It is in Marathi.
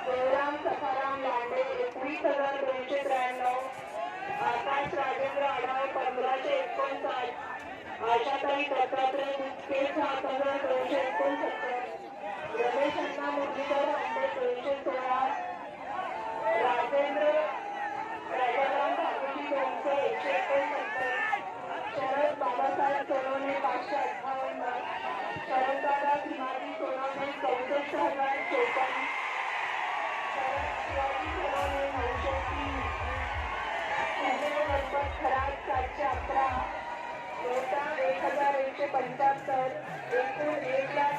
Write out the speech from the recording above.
देवराम सखाराम लांडे 21,293, आकाश राजेंद्र आढाव 1559, आशाताई दत्तात्रय बुचके 7,269, रमेश अण्णा मुरलीधर आंबे 216, राजेंद्र राजाराम ठाकूरजी डोंगसे 169, शरद बाबासाहेब सोनवणे 558, शरददादा श्रीमाती सोनवणे 64,054, शिवाजी सोनवणे 903, संजय गणपत खरात 711, टोटल 1,175, एकूण 1,00,000